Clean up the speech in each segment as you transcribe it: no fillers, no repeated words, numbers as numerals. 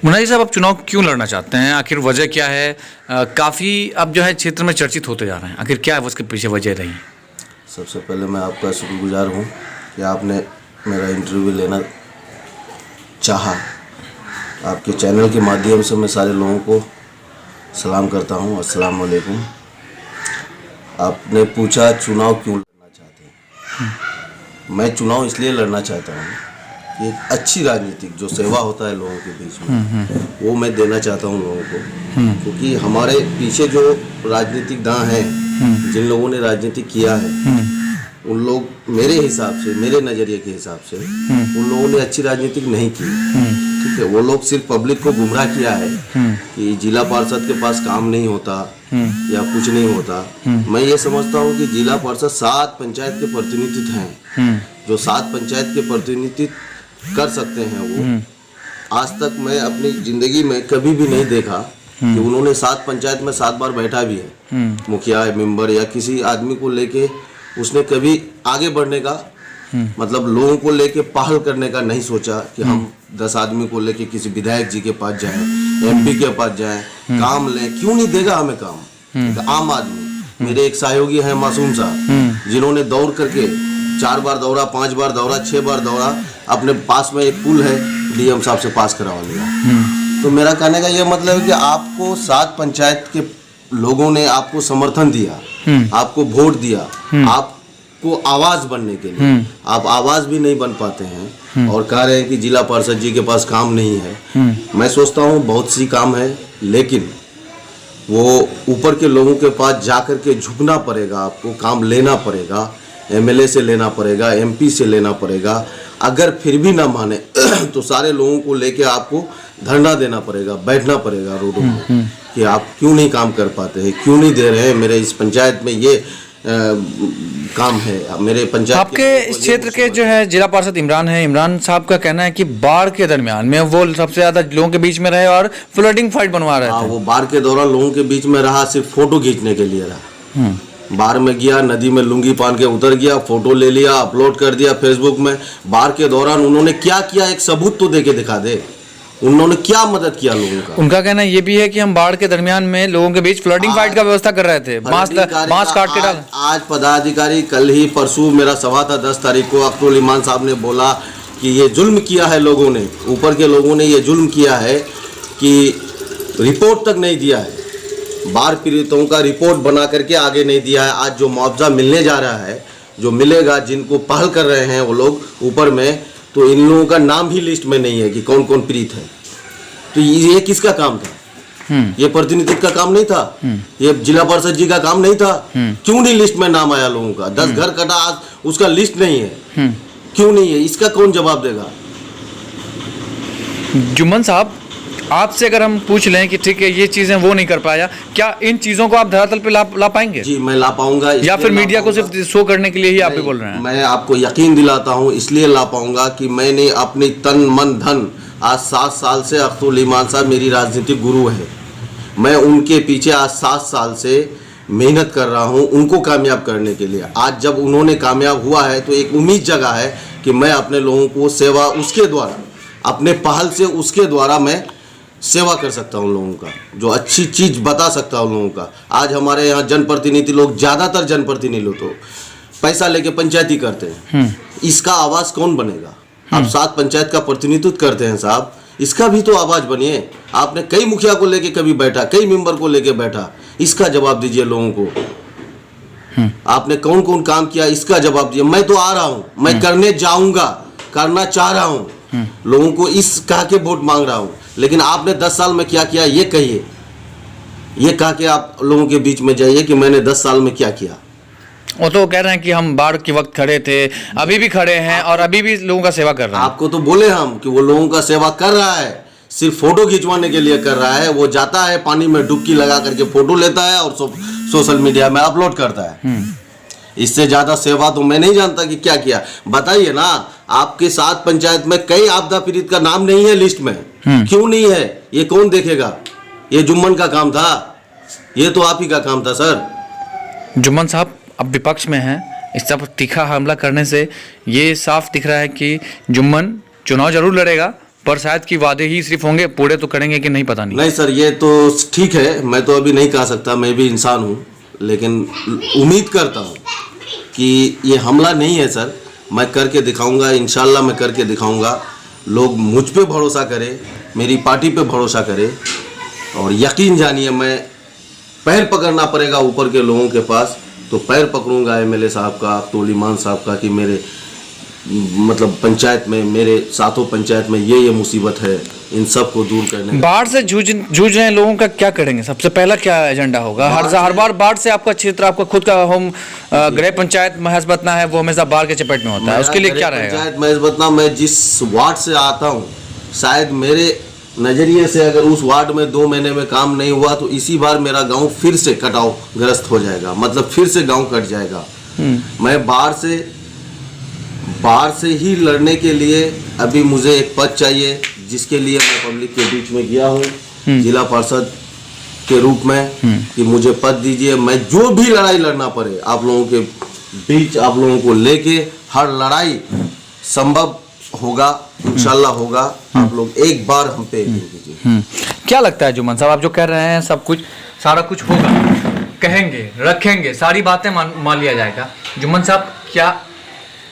मुन्ना साहब, आप चुनाव क्यों लड़ना चाहते हैं? आखिर वजह क्या है? काफ़ी अब जो है क्षेत्र में चर्चित होते जा रहे हैं, आखिर क्या है उसके पीछे वजह रही? सबसे पहले मैं आपका शुक्रगुजार हूँ कि आपने मेरा इंटरव्यू लेना चाहा। आपके चैनल के माध्यम से मैं सारे लोगों को सलाम करता हूँ। अस्सलाम वालेकुम। आपने पूछा चुनाव क्यों लड़ना चाहते हैं। मैं चुनाव इसलिए लड़ना चाहता हूँ कि एक अच्छी राजनीतिक जो सेवा होता है लोगों के बीच में वो मैं देना चाहता हूँ लोगों को, क्योंकि हमारे पीछे जो राजनीतिक दांव हैं, जिन लोगों ने राजनीति किया है, उन लोग मेरे हिसाब से, मेरे नज़रिए के हिसाब से उन लोगों ने अच्छी राजनीतिक नहीं की। ठीक है, वो लोग सिर्फ पब्लिक को गुमराह किया है कि जिला पार्षद के पास काम नहीं होता या कुछ नहीं होता। मैं ये समझता हूँ कि जिला पार्षद 7 पंचायत के प्रतिनिधित्व हैं, जो 7 पंचायत के प्रतिनिधित्व कर सकते हैं। वो आज तक मैं अपनी ज़िंदगी में कभी भी नहीं देखा कि उन्होंने 7 पंचायत में 7 बार बैठा भी है। मुखिया मेंबर या किसी आदमी को लेके उसने कभी आगे बढ़ने का मतलब लोगों को लेके पहल करने का नहीं सोचा कि हम 10 आदमी को लेके किसी विधायक जी के पास जाएं, MP के पास जाएं, काम लें। क्यों नहीं देगा हमें काम? आम आदमी, मेरे एक सहयोगी हैं मासूम साहब, जिन्होंने दौड़ करके 4 बार दौड़ा, 5 बार दौड़ा, 6 बार दौड़ा, अपने पास में एक पुल है, DM साहब से पास करवा लिया। तो मेरा कहने का ये मतलब है कि आपको 7 पंचायत के लोगों ने आपको समर्थन दिया, आपको वोट दिया, आपको आवाज बनने के लिए। आप आवाज भी नहीं बन पाते हैं और कह रहे हैं कि जिला पार्षद जी के पास काम नहीं है। मैं सोचता हूँ बहुत सी काम है, लेकिन वो ऊपर के लोगों के पास जाकर के झुकना पड़ेगा, आपको काम लेना पड़ेगा, MLA से लेना पड़ेगा, MP से लेना पड़ेगा। अगर फिर भी ना माने तो सारे लोगों को लेके आपको धरना देना पड़ेगा, बैठना पड़ेगा रोडों में कि आप क्यों नहीं काम कर पाते हैं, क्यों नहीं दे रहे हैं। मेरे इस पंचायत में ये काम है, मेरे पंचायत आपके इस क्षेत्र के जो है जिला पार्षद इमरान है, इमरान साहब का कहना है कि बाढ़ के दरमियान में वो सबसे ज्यादा लोगों के बीच में रहे और फ्लडिंग फाइट बनवा रहे थे। वो बाढ़ के दौरान लोगों के बीच में रहा, सिर्फ फोटो खींचने के लिए रहा। बाढ़ में गया, नदी में लुंगी पहन के उतर गया, फोटो ले लिया, अपलोड कर दिया फेसबुक में। बाढ़ के दौरान उन्होंने क्या किया, एक सबूत तो दे के दिखा दे, उन्होंने क्या मदद किया लोगों का। उनका कहना ये भी है कि हम बाढ़ के दरमियान में लोगों के बीच फ्लडिंग फाइट का व्यवस्था कर रहे थे, बांस काट के डाल। आज पदाधिकारी, कल ही परसों मेरा सभा था 10 तारीख को, अब्दुल ईमान साहब ने बोला कि ये जुल्म किया है लोगों ने, ऊपर के लोगों ने ये जुल्म किया है कि रिपोर्ट तक नहीं दिया है, बाढ़ पीड़ितों का रिपोर्ट बना करके आगे नहीं दिया है। आज जो मुआवजा मिलने जा रहा है, जो मिलेगा, जिनको पहल कर रहे हैं वो लोग ऊपर में, तो इन लोगों का नाम भी लिस्ट में नहीं है कि कौन कौन पीड़ित है। तो ये किसका काम था? ये प्रतिनिधित्व का काम नहीं था? ये जिला पार्षद जी का काम नहीं था? क्यों नहीं लिस्ट में नाम आया लोगों का? 10 घर कटा, आज उसका लिस्ट नहीं है, क्यों नहीं है? इसका कौन जवाब देगा? जुम्मन साहब, आपसे अगर हम पूछ लें कि ठीक है ये चीजें वो नहीं कर पाया, क्या इन चीजों को आप धरातल पे ला पाएंगे? जी मैं ला पाऊंगा। या फिर मीडिया को सिर्फ शो करने के लिए ही आप भी बोल रहे हैं? मैं आपको यकीन दिलाता हूं, इसलिए ला पाऊंगा कि मैंने अपनी तन मन धन, आज 7 साल से अब्दुल ईमान साहब मेरी राजनीतिक गुरु है, मैं उनके पीछे आज 7 साल से मेहनत कर रहा हूं उनको कामयाब करने के लिए। आज जब उन्होंने कामयाब हुआ है तो एक उम्मीद जगा है कि मैं अपने लोगों को सेवा उसके द्वारा, अपने पहल से उसके द्वारा मैं सेवा कर सकता हूँ लोगों का, जो अच्छी चीज़ बता सकता हूँ लोगों का। आज हमारे यहाँ जनप्रतिनिधि लोग, ज़्यादातर जनप्रतिनिधि लोग तो पैसा लेके पंचायती करते हैं। इसका आवाज़ कौन बनेगा? आप 7 पंचायत का प्रतिनिधित्व करते हैं साहब, इसका भी तो आवाज़ बनिए। आपने कई मुखिया को लेके कभी बैठा, कई मेंबर को लेके बैठा, इसका जवाब दीजिए लोगों को। आपने कौन कौन काम किया, इसका जवाब दीजिए। मैं तो आ रहा हूँ, मैं करने जाऊँगा, करना चाह रहा हूँ, लोगों को इस कह के वोट मांग रहा हूँ। लेकिन आपने 10 साल में क्या किया ये कहिए, ये कह के आप लोगों के बीच में जाइए कि मैंने 10 साल में क्या किया। वो तो कह रहे हैं कि हम बाढ़ के वक्त खड़े थे, अभी भी खड़े हैं और अभी भी लोगों का सेवा कर रहे हैं। आपको तो बोले हम कि वो लोगों का सेवा कर रहा है, सिर्फ फोटो खिंचवाने के लिए कर रहा है। वो जाता है पानी में डुबकी लगा करके फोटो लेता है और सोशल मीडिया में अपलोड करता है। इससे ज्यादा सेवा तो मैं नहीं जानता कि क्या किया। बताइए ना, आपके 7 पंचायत में कई आपदा पीड़ित का नाम नहीं है लिस्ट में, क्यों नहीं है? ये कौन देखेगा? ये जुम्मन का काम था, ये तो आप ही का काम था सर। जुम्मन साहब अब विपक्ष में हैं, इस सब तीखा हमला करने से ये साफ दिख रहा है कि जुम्मन चुनाव जरूर लड़ेगा पर शायद कि वादे ही सिर्फ होंगे, पूरे तो करेंगे कि नहीं पता नहीं। नहीं सर, ये तो ठीक है, मैं तो अभी नहीं कह सकता, मैं भी इंसान हूँ, लेकिन उम्मीद करता हूँ कि ये हमला नहीं है सर। मैं करके दिखाऊंगा, इंशाल्लाह मैं करके दिखाऊंगा। लोग मुझ पे भरोसा करें, मेरी पार्टी पे भरोसा करें, और यकीन जानिए मैं पैर पकड़ना पड़ेगा ऊपर के लोगों के पास तो पैर पकड़ूंगा एमएलए साहब का, अब्दुल ईमान साहब का, कि मेरे मतलब पंचायत में, मेरे सातों पंचायत में ये मुसीबत है, इन सब को दूर करने। बाढ़ से जूझ रहे लोगों का क्या करेंगे? सबसे पहला क्या एजेंडा होगा? हर बार बाढ़ से आपका क्षेत्र, आपका खुद का होम गृह पंचायत महसबतना है, वो हमेशा बाढ़ के चपेट में होता है, उसके लिए क्या रहेगा? पंचायत महसबतना, मैं जिस वार्ड से आता हूँ, शायद मेरे नज़रिए से अगर उस वार्ड में 2 महीने में काम नहीं हुआ तो इसी बार मेरा गांव फिर से कटाव ग्रस्त हो जाएगा, मतलब फिर से गांव कट जाएगा। मैं बाढ़ से ही लड़ने के लिए अभी मुझे एक पद चाहिए, जिसके लिए मैं पब्लिक के बीच में गया हूँ जिला पार्षद के रूप में, कि मुझे पद दीजिए। मैं जो भी लड़ाई लड़ना पड़े आप लोगों के बीच, आप लोगों को लेके हर लड़ाई संभव होगा, इंशाल्लाह होगा। आप लोग एक बार हम पे यकीन कीजिए। क्या लगता है जुम्मन साहब, आप जो कह रहे हैं सब कुछ, सारा कुछ होगा, कहेंगे, रखेंगे, सारी बातें मान लिया जाएगा, जुम्मन साहब क्या,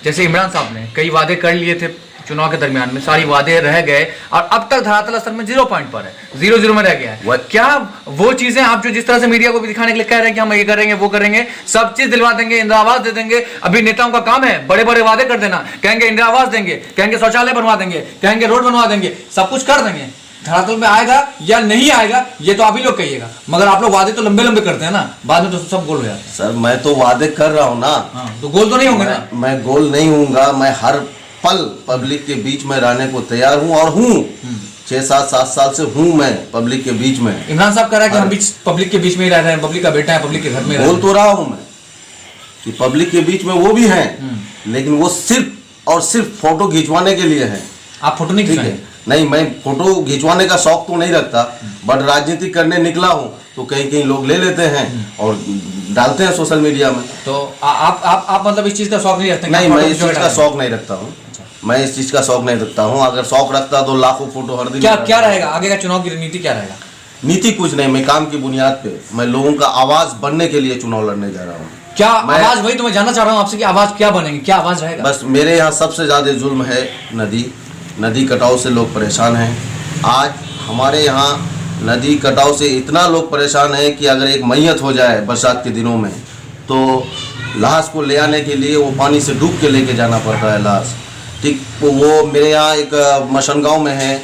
जैसे इमरान साहब ने कई वादे कर लिए थे चुनाव के दरमियान में, सारी वादे रह गए और अब तक धरातल स्तर में 0 पॉइंट पर है, 0-0 में रह गया है। क्या वो चीजें आप जो जिस तरह से मीडिया को भी दिखाने के लिए कह रहे हैं कि हम ये करेंगे, वो करेंगे, सब चीज दिलवा देंगे, इंदिरा आवास दे देंगे? अभी नेताओं का काम है बड़े बड़े वादे कर देना, कहेंगे इंदिरा आवास देंगे, कहेंगे शौचालय बनवा देंगे, कहेंगे रोड बनवा देंगे, सब कुछ कर देंगे। धरातल में आएगा या नहीं आएगा ये तो आप ही लोग कहिएगा, मगर आप लोग वादे तो लंबे लंबे करते हैं ना, बाद में तो सब गोल हो जाता है। सर मैं तो वादे कर रहा हूँ ना। तो गोल तो नहीं होंगे ना? मैं गोल नहीं हूँगा, मैं हर पल पब्लिक के बीच में रहने को तैयार हूँ, और हूँ 6-7 साल से हूँ मैं पब्लिक के बीच में। इमरान साहब कह रहा है कि हम बीच पब्लिक के बीच में ही रह रहे हैं, पब्लिक का बेटा है, पब्लिक के घर में बोल तो रहा हूँ मैं कि पब्लिक के बीच में वो भी हैं, लेकिन वो सिर्फ और सिर्फ फोटो खिंचवाने के लिए है। आप फोटो नहीं खिंचाएंगे? नहीं, मैं फोटो खिंचवाने का शौक तो नहीं रखता, बट राजनीति करने निकला हूँ तो कहीं कहीं लोग ले लेते हैं और डालते हैं सोशल मीडिया में। तो आप मतलब इस चीज का शौक नहीं रखते? नहीं, मैं इस चीज का शौक नहीं रखता हूँ। मैं इस चीज का शौक नहीं रखता हूँ। अगर शौक रखता तो लाखों फोटो हर दिन। क्या रहेगा आगे का चुनाव की रणनीति, क्या रहेगा? नीति कुछ नहीं, मैं काम की बुनियाद पे, मैं लोगों का आवाज बनने के लिए चुनाव लड़ने जा रहा हूँ। क्या आवाज? वही तो मैं जानना चाह रहा हूँ आपसे कि आवाज क्या बनेंगे, क्या आवाज रहेगा? बस मेरे यहाँ सबसे ज्यादा जुल्म है नदी कटाव से लोग परेशान हैं। आज हमारे यहाँ नदी कटाव से इतना लोग परेशान हैं कि अगर एक मैयत हो जाए बरसात के दिनों में तो लाश को ले आने के लिए वो पानी से डूब के लेके जाना पड़ता है लाश। ठीक, तो वो मेरे यहाँ एक मशनगांव में है,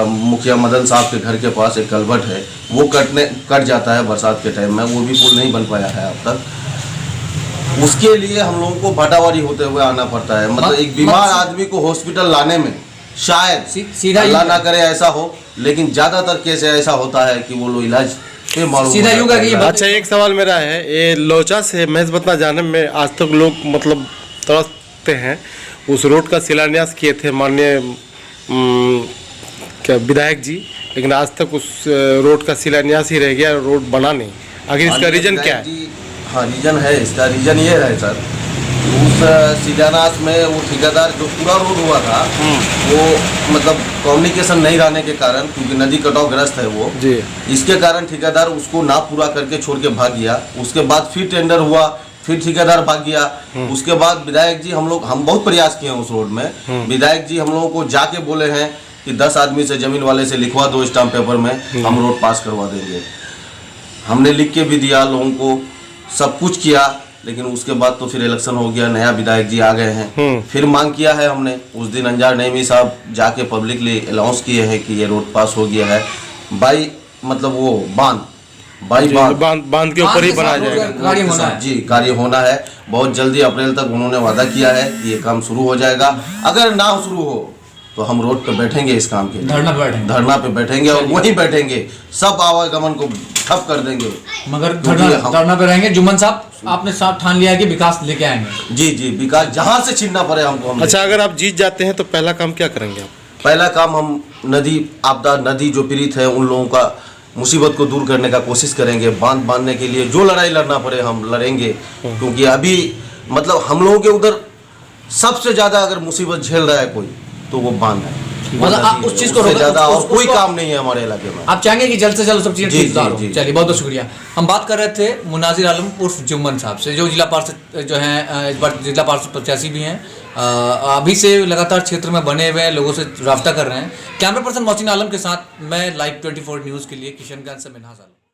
मुखिया मदन साहब के घर के पास एक कलवट है, वो कट जाता है बरसात के टाइम में, वो भी पुल नहीं बन पाया है अब तक। उसके लिए हम लोगों को भटावारी होते हुए आना पड़ता है। मतलब एक बीमार आदमी को हॉस्पिटल लाने में शायद सीधा अल्लाह ना करे ऐसा हो, लेकिन ज्यादातर केस ऐसा होता है कि वो लोग इलाज पे मालूम सीधा यूं का कि अच्छा, एक सवाल मेरा है, ये लोचा से महसबतना जाने में आज तक लोग मतलब तरसते हैं। उस रोड का शिलान्यास किए थे माननीय क्या विधायक जी, लेकिन आज तक उस रोड का शिलान्यास ही रह गया, रोड बना नहीं। आखिर इसका रीजन क्या है? हाँ, रीजन है, इसका रीजन ये है सर, उस शिलान्यास में वो ठेकेदार जो पूरा रोड हुआ था वो मतलब कम्युनिकेशन नहीं रहने के कारण, क्योंकि नदी कटाव ग्रस्त है वो जी, इसके कारण ठेकेदार उसको ना पूरा करके छोड़ के भाग गया। उसके बाद फिर टेंडर हुआ, फिर ठेकेदार भाग गया। उसके बाद विधायक जी हम बहुत प्रयास किए हैं उस रोड में। विधायक जी हम लोगों को जाके बोले हैं कि 10 आदमी से जमीन वाले से लिखवा दो स्टाम्प पेपर में, हम रोड पास करवा देंगे। हमने लिख के भी दिया, लोगों को सब कुछ किया, लेकिन उसके बाद तो फिर इलेक्शन हो गया, नया विधायक जी आ गए हैं, फिर मांग किया है हमने। उस दिन अंजार नईमी साहब जाके पब्लिकली अनाउंस किए हैं कि ये रोड पास हो गया है, मतलब वो बांध के ऊपर ही बनाया जाएगा जी, कार्य होना है बहुत जल्दी। अप्रैल तक उन्होंने वादा किया है कि ये काम शुरू हो जाएगा। अगर ना शुरू हो तो हम रोड पे बैठेंगे, इस काम के धरना पे बैठेंगे और वहीं बैठेंगे, सब आवागमन को ठप कर देंगे, मगर धरना पे रहेंगे। जुम्मन साहब, आपने साफ ठान लिया है कि विकास लेके आएंगे? जी, विकास जहां से छीनना पड़े हमको। अच्छा, अगर आप जीत जाते हैं तो पहला काम क्या करेंगे आप? पहला काम हम नदी जो पीड़ित है उन लोगों का मुसीबत को दूर करने का कोशिश करेंगे। बांधने के लिए जो लड़ाई लड़ना पड़े हम लड़ेंगे, क्योंकि अभी मतलब हम लोगों के उधर सबसे ज्यादा अगर मुसीबत झेल रहा है कोई तो वो बांध है। मतलब आप उस चीज़ को उससे ज़्यादा और कोई उसको- काम नहीं है हमारे इलाके में। आप चाहेंगे कि जल्द से जल्द सब चीज़ें जी, ठीक सुधार हो। जी, जी। चलिए बहुत बहुत शुक्रिया। हम बात कर रहे थे मुनाजिर आलम उर्फ जुम्मन साहब से, जो जिला पार्षद जो हैं, इस बार जिला पार्षद प्रत्याशी भी हैं। अभी से लगातार क्षेत्र में बने हुए हैं, लोगों से राब्ता कर रहे हैं। कैमरा पर्सन मोहसिन आलम के साथ मैं लाइव 24 न्यूज़ के लिए किशनगंज से मिन्हाज आलम।